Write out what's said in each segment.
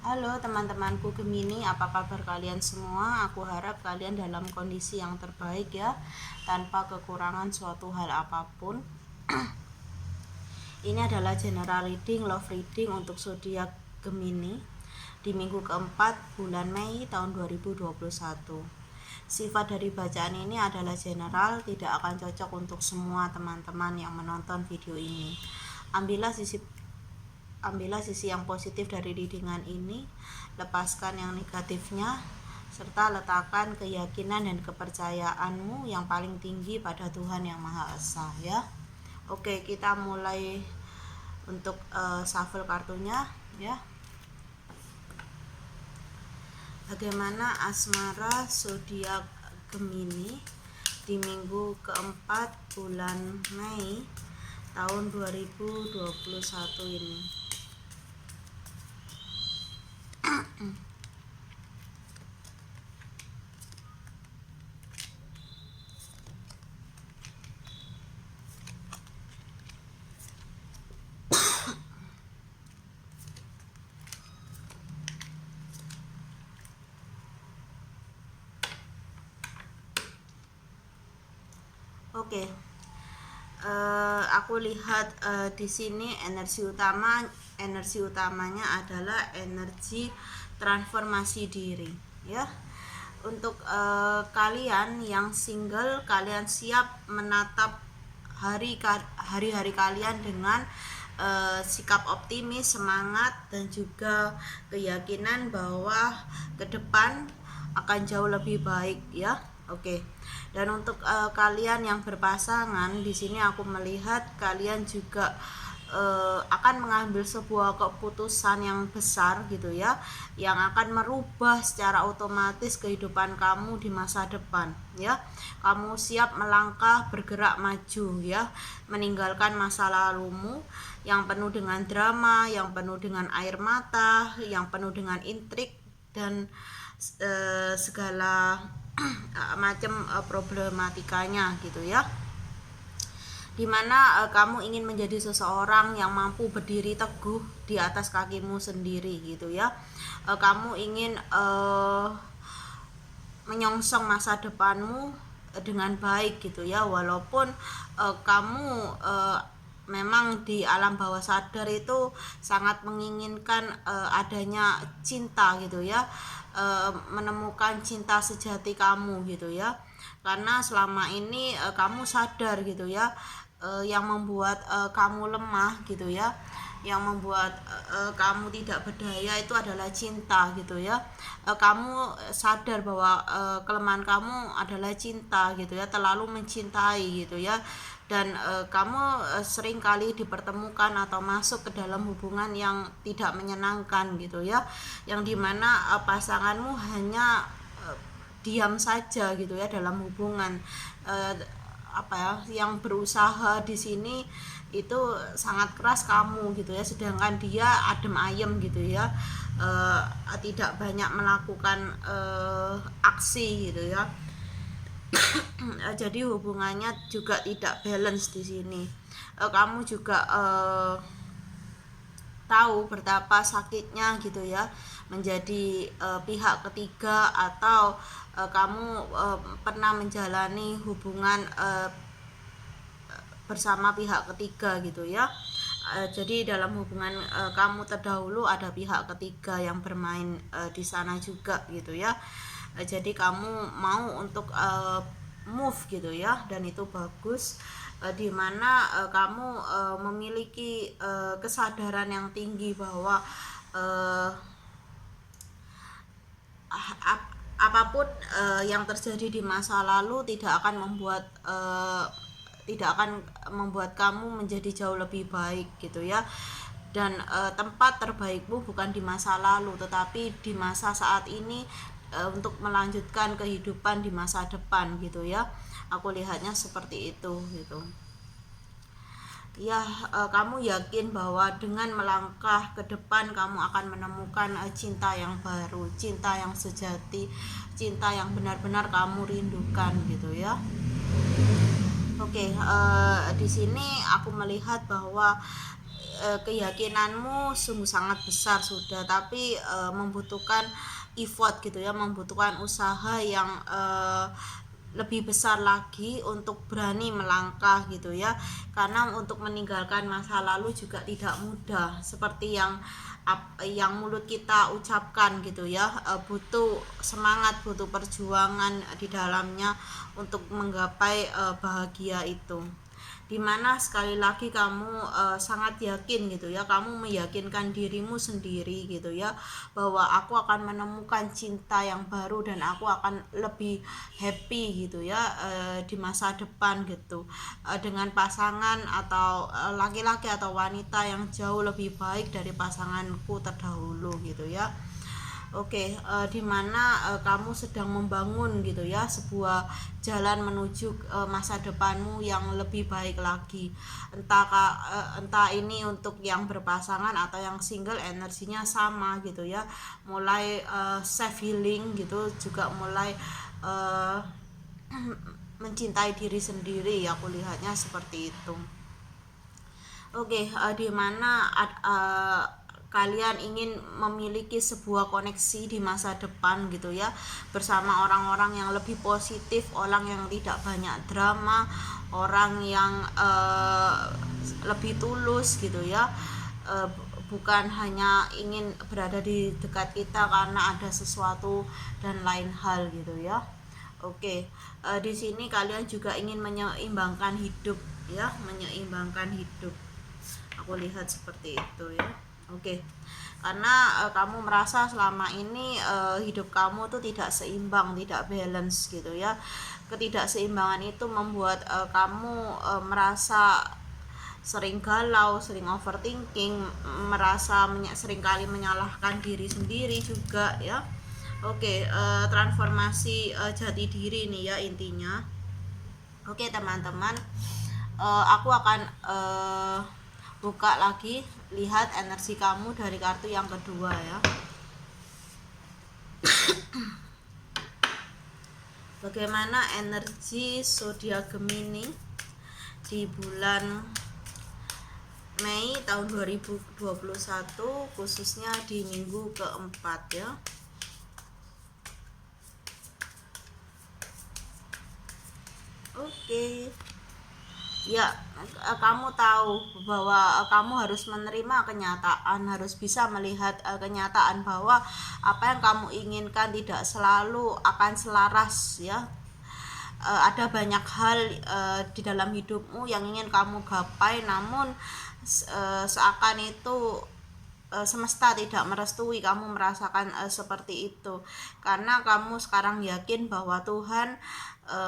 Halo teman-temanku Gemini, apa kabar kalian semua? Aku harap kalian dalam kondisi yang terbaik ya, tanpa kekurangan suatu hal apapun. Ini adalah general reading, love reading untuk zodiak Gemini di minggu keempat bulan Mei tahun 2021. Sifat dari bacaan ini adalah general, tidak akan cocok untuk semua teman-teman yang menonton video ini. Ambillah sisi yang positif dari readingan ini, lepaskan yang negatifnya, serta letakkan keyakinan dan kepercayaanmu yang paling tinggi pada Tuhan Yang Maha Esa ya. Oke, kita mulai untuk shuffle kartunya ya. Bagaimana asmara zodiak Gemini di minggu keempat bulan Mei tahun 2021 ini? Oke, aku lihat di sini energi utamanya adalah energi transformasi diri ya. Untuk kalian yang single, kalian siap menatap hari-hari kalian dengan sikap optimis, semangat, dan juga keyakinan bahwa ke depan akan jauh lebih baik ya. Oke. Dan untuk kalian yang berpasangan, di sini aku melihat kalian juga akan mengambil sebuah keputusan yang besar gitu ya, yang akan merubah secara otomatis kehidupan kamu di masa depan ya. Kamu siap melangkah, bergerak maju ya, meninggalkan masa lalumu yang penuh dengan drama, yang penuh dengan air mata, yang penuh dengan intrik dan segala macam problematikanya gitu ya, dimana kamu ingin menjadi seseorang yang mampu berdiri teguh di atas kakimu sendiri gitu ya. Kamu ingin menyongsong masa depanmu dengan baik gitu ya, walaupun kamu memang di alam bawah sadar itu sangat menginginkan adanya cinta gitu ya, menemukan cinta sejati kamu gitu ya, karena selama ini kamu sadar gitu ya, yang membuat kamu lemah gitu ya, yang membuat kamu tidak berdaya itu adalah cinta gitu ya. Kamu sadar bahwa kelemahan kamu adalah cinta gitu ya, terlalu mencintai gitu ya, dan kamu sering kali dipertemukan atau masuk ke dalam hubungan yang tidak menyenangkan gitu ya, yang dimana pasanganmu hanya diam saja gitu ya dalam hubungan. Yang berusaha di sini itu sangat keras kamu gitu ya, sedangkan dia adem ayem gitu ya, tidak banyak melakukan aksi gitu ya. Jadi hubungannya juga tidak balance di sini. Kamu juga tahu betapa sakitnya gitu ya menjadi pihak ketiga, atau kamu pernah menjalani hubungan bersama pihak ketiga gitu ya. Jadi dalam hubungan kamu terdahulu ada pihak ketiga yang bermain di sana juga gitu ya. Jadi kamu mau untuk move gitu ya, dan itu bagus, di mana kamu memiliki kesadaran yang tinggi bahwa apapun yang terjadi di masa lalu tidak akan membuat kamu menjadi jauh lebih baik gitu ya. Dan tempat terbaikmu bukan di masa lalu, tetapi di masa saat ini, untuk melanjutkan kehidupan di masa depan gitu ya. Aku lihatnya seperti itu gitu ya. Kamu yakin bahwa dengan melangkah ke depan kamu akan menemukan cinta yang baru, cinta yang sejati, cinta yang benar-benar kamu rindukan gitu ya. Oke, di sini aku melihat bahwa keyakinanmu sungguh sangat besar sudah, tapi membutuhkan effort gitu ya, membutuhkan usaha yang lebih besar lagi untuk berani melangkah gitu ya. Karena untuk meninggalkan masa lalu juga tidak mudah seperti yang mulut kita ucapkan gitu ya. Butuh semangat, butuh perjuangan di dalamnya untuk menggapai bahagia itu, dimana sekali lagi kamu sangat yakin gitu ya, kamu meyakinkan dirimu sendiri gitu ya, bahwa aku akan menemukan cinta yang baru dan aku akan lebih happy gitu ya di masa depan gitu, dengan pasangan atau laki-laki atau wanita yang jauh lebih baik dari pasanganku terdahulu gitu ya. Oke, dimana kamu sedang membangun gitu ya sebuah jalan menuju masa depanmu yang lebih baik lagi. Entah ini untuk yang berpasangan atau yang single, energinya sama gitu ya. Mulai self healing gitu, juga mulai mencintai diri sendiri ya, aku lihatnya seperti itu. Oke, dimana kalian ingin memiliki sebuah koneksi di masa depan gitu ya, bersama orang-orang yang lebih positif, orang yang tidak banyak drama, orang yang lebih tulus gitu ya, bukan hanya ingin berada di dekat kita karena ada sesuatu dan lain hal gitu ya. Oke, di sini kalian juga ingin menyeimbangkan hidup ya, menyeimbangkan hidup. Aku lihat seperti itu ya. Oke, karena kamu merasa selama ini hidup kamu tuh tidak seimbang, tidak balance gitu ya. Ketidakseimbangan itu membuat kamu merasa sering galau, sering overthinking, merasa seringkali menyalahkan diri sendiri juga ya. Oke, transformasi jati diri nih ya intinya. Oke teman-teman, aku akan buka lagi, lihat energi kamu dari kartu yang kedua ya. Bagaimana energi zodiak Gemini di bulan Mei tahun 2021, khususnya di minggu keempat ya. Oke. Ya, kamu tahu bahwa kamu harus menerima kenyataan, harus bisa melihat kenyataan bahwa apa yang kamu inginkan tidak selalu akan selaras ya. Ada banyak hal di dalam hidupmu yang ingin kamu gapai, namun seakan itu semesta tidak merestui kamu merasakan seperti itu, karena kamu sekarang yakin bahwa Tuhan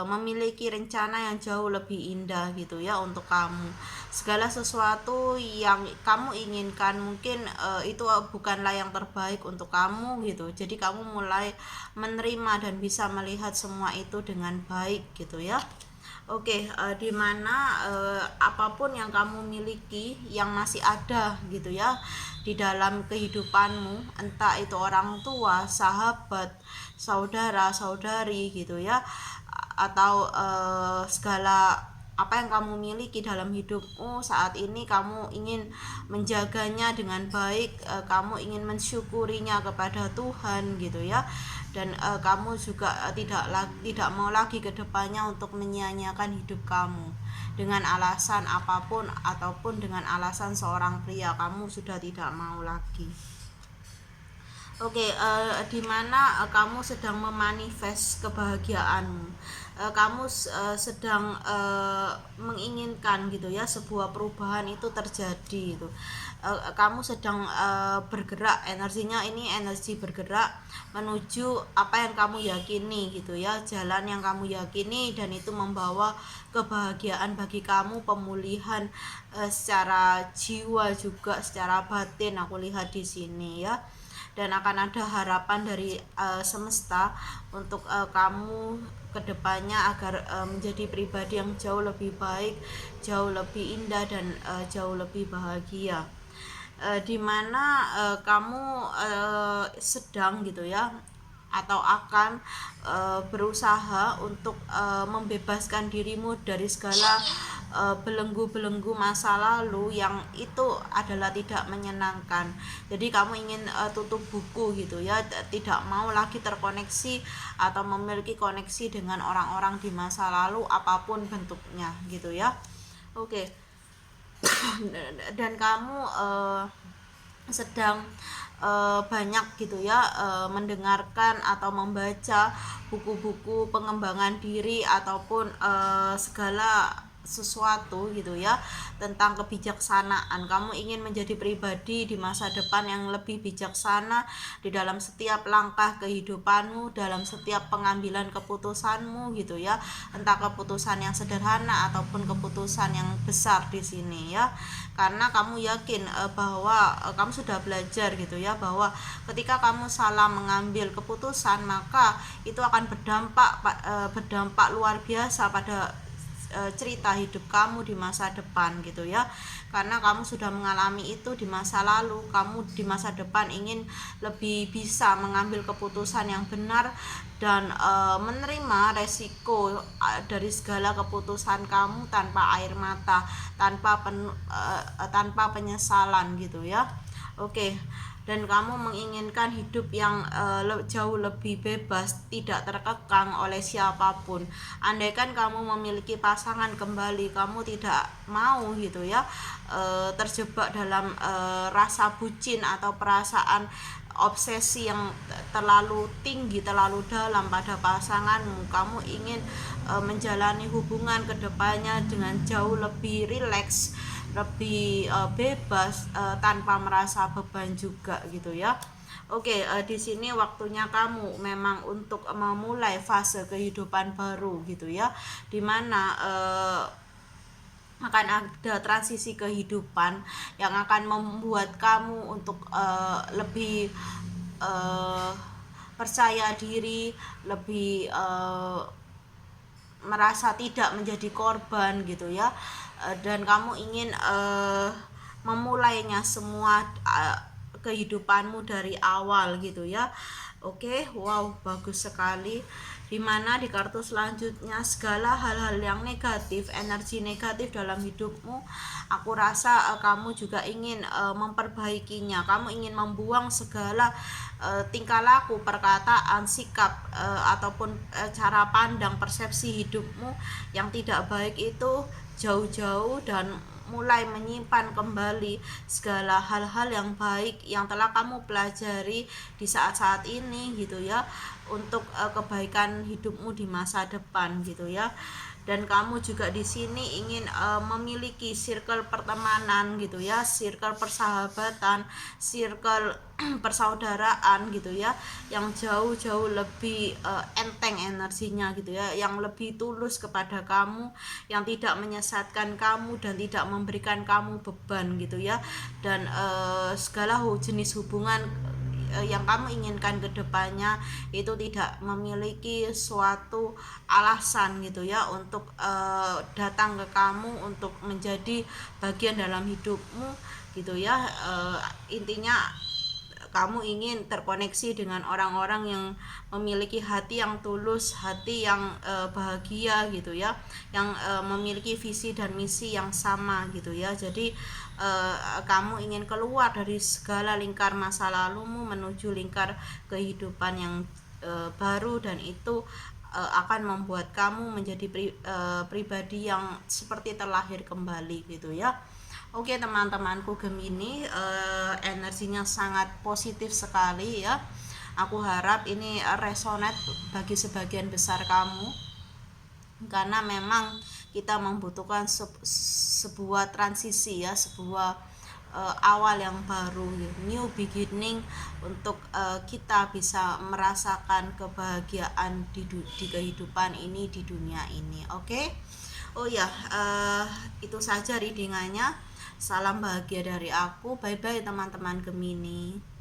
memiliki rencana yang jauh lebih indah gitu ya untuk kamu. Segala sesuatu yang kamu inginkan mungkin itu bukanlah yang terbaik untuk kamu gitu, jadi kamu mulai menerima dan bisa melihat semua itu dengan baik gitu ya. Oke, dimana apapun yang kamu miliki yang masih ada gitu ya di dalam kehidupanmu, entah itu orang tua, sahabat, saudara, saudari gitu ya, atau segala apa yang kamu miliki dalam hidupmu saat ini, kamu ingin menjaganya dengan baik, kamu ingin mensyukurinya kepada Tuhan gitu ya, dan kamu juga tidak mau lagi ke depannya untuk menyia-nyiakan hidup kamu dengan alasan apapun ataupun dengan alasan seorang pria, kamu sudah tidak mau lagi. Oke, dimana kamu sedang memanifest kebahagiaanmu, kamu sedang menginginkan gitu ya sebuah perubahan itu terjadi gitu. Kamu sedang bergerak, energinya ini energi bergerak menuju apa yang kamu yakini gitu ya, jalan yang kamu yakini, dan itu membawa kebahagiaan bagi kamu, pemulihan secara jiwa juga secara batin, aku lihat di sini ya. Dan akan ada harapan dari semesta untuk kamu kedepannya agar menjadi pribadi yang jauh lebih baik, jauh lebih indah, dan jauh lebih bahagia. Dimana kamu sedang gitu ya, atau akan berusaha untuk membebaskan dirimu dari segala belenggu-belenggu masa lalu yang itu adalah tidak menyenangkan. Jadi kamu ingin tutup buku gitu ya, tidak mau lagi terkoneksi atau memiliki koneksi dengan orang-orang di masa lalu apapun bentuknya gitu ya. Oke. Dan kamu sedang banyak gitu ya mendengarkan atau membaca buku-buku pengembangan diri ataupun segala sesuatu gitu ya tentang kebijaksanaan. Kamu ingin menjadi pribadi di masa depan yang lebih bijaksana di dalam setiap langkah kehidupanmu, dalam setiap pengambilan keputusanmu gitu ya, entah keputusan yang sederhana ataupun keputusan yang besar di sini ya. Karena kamu yakin bahwa kamu sudah belajar gitu ya, bahwa ketika kamu salah mengambil keputusan maka itu akan berdampak luar biasa pada cerita hidup kamu di masa depan gitu ya. Karena kamu sudah mengalami itu di masa lalu, kamu di masa depan ingin lebih bisa mengambil keputusan yang benar dan menerima resiko dari segala keputusan kamu tanpa air mata, tanpa penyesalan gitu ya. Oke. Dan kamu menginginkan hidup yang jauh lebih bebas, tidak terkekang oleh siapapun. Andaikan kamu memiliki pasangan kembali, kamu tidak mau gitu ya terjebak dalam rasa bucin atau perasaan obsesi yang terlalu tinggi, terlalu dalam pada pasanganmu. Kamu ingin menjalani hubungan kedepannya dengan jauh lebih rileks, lebih bebas, tanpa merasa beban juga gitu ya. Oke, di sini waktunya kamu memang untuk memulai fase kehidupan baru gitu ya, dimana akan ada transisi kehidupan yang akan membuat kamu untuk lebih percaya diri, lebih merasa tidak menjadi korban gitu ya. Dan kamu ingin memulainya semua kehidupanmu dari awal gitu ya. Oke, wow, bagus sekali. Dimana di kartu selanjutnya segala hal-hal yang negatif, energi negatif dalam hidupmu, aku rasa kamu juga ingin memperbaikinya. Kamu ingin membuang segala tingkah laku, perkataan, sikap ataupun cara pandang, persepsi hidupmu yang tidak baik itu jauh-jauh dan mulai menyimpan kembali segala hal-hal yang baik yang telah kamu pelajari di saat-saat ini gitu ya, untuk kebaikan hidupmu di masa depan gitu ya. Dan kamu juga di sini ingin memiliki circle pertemanan gitu ya, circle persahabatan, circle persaudaraan gitu ya, yang jauh-jauh lebih enteng energinya gitu ya, yang lebih tulus kepada kamu, yang tidak menyesatkan kamu dan tidak memberikan kamu beban gitu ya. Dan segala jenis hubungan yang kamu inginkan ke depannya itu tidak memiliki suatu alasan gitu ya untuk datang ke kamu untuk menjadi bagian dalam hidupmu gitu ya. Intinya kamu ingin terkoneksi dengan orang-orang yang memiliki hati yang tulus, hati yang bahagia gitu ya, yang memiliki visi dan misi yang sama gitu ya. Jadi kamu ingin keluar dari segala lingkar masa lalumu menuju lingkar kehidupan yang baru, dan itu akan membuat kamu menjadi pribadi yang seperti terlahir kembali gitu ya. Oke teman-temanku Gemini, energinya sangat positif sekali ya. Aku harap ini resonate bagi sebagian besar kamu, karena memang kita membutuhkan sebuah transisi ya, sebuah awal yang baru, new beginning, untuk kita bisa merasakan kebahagiaan di kehidupan ini, di dunia ini. Oke. Oh ya, itu saja readingannya. Salam bahagia dari aku. Bye bye teman-teman Gemini.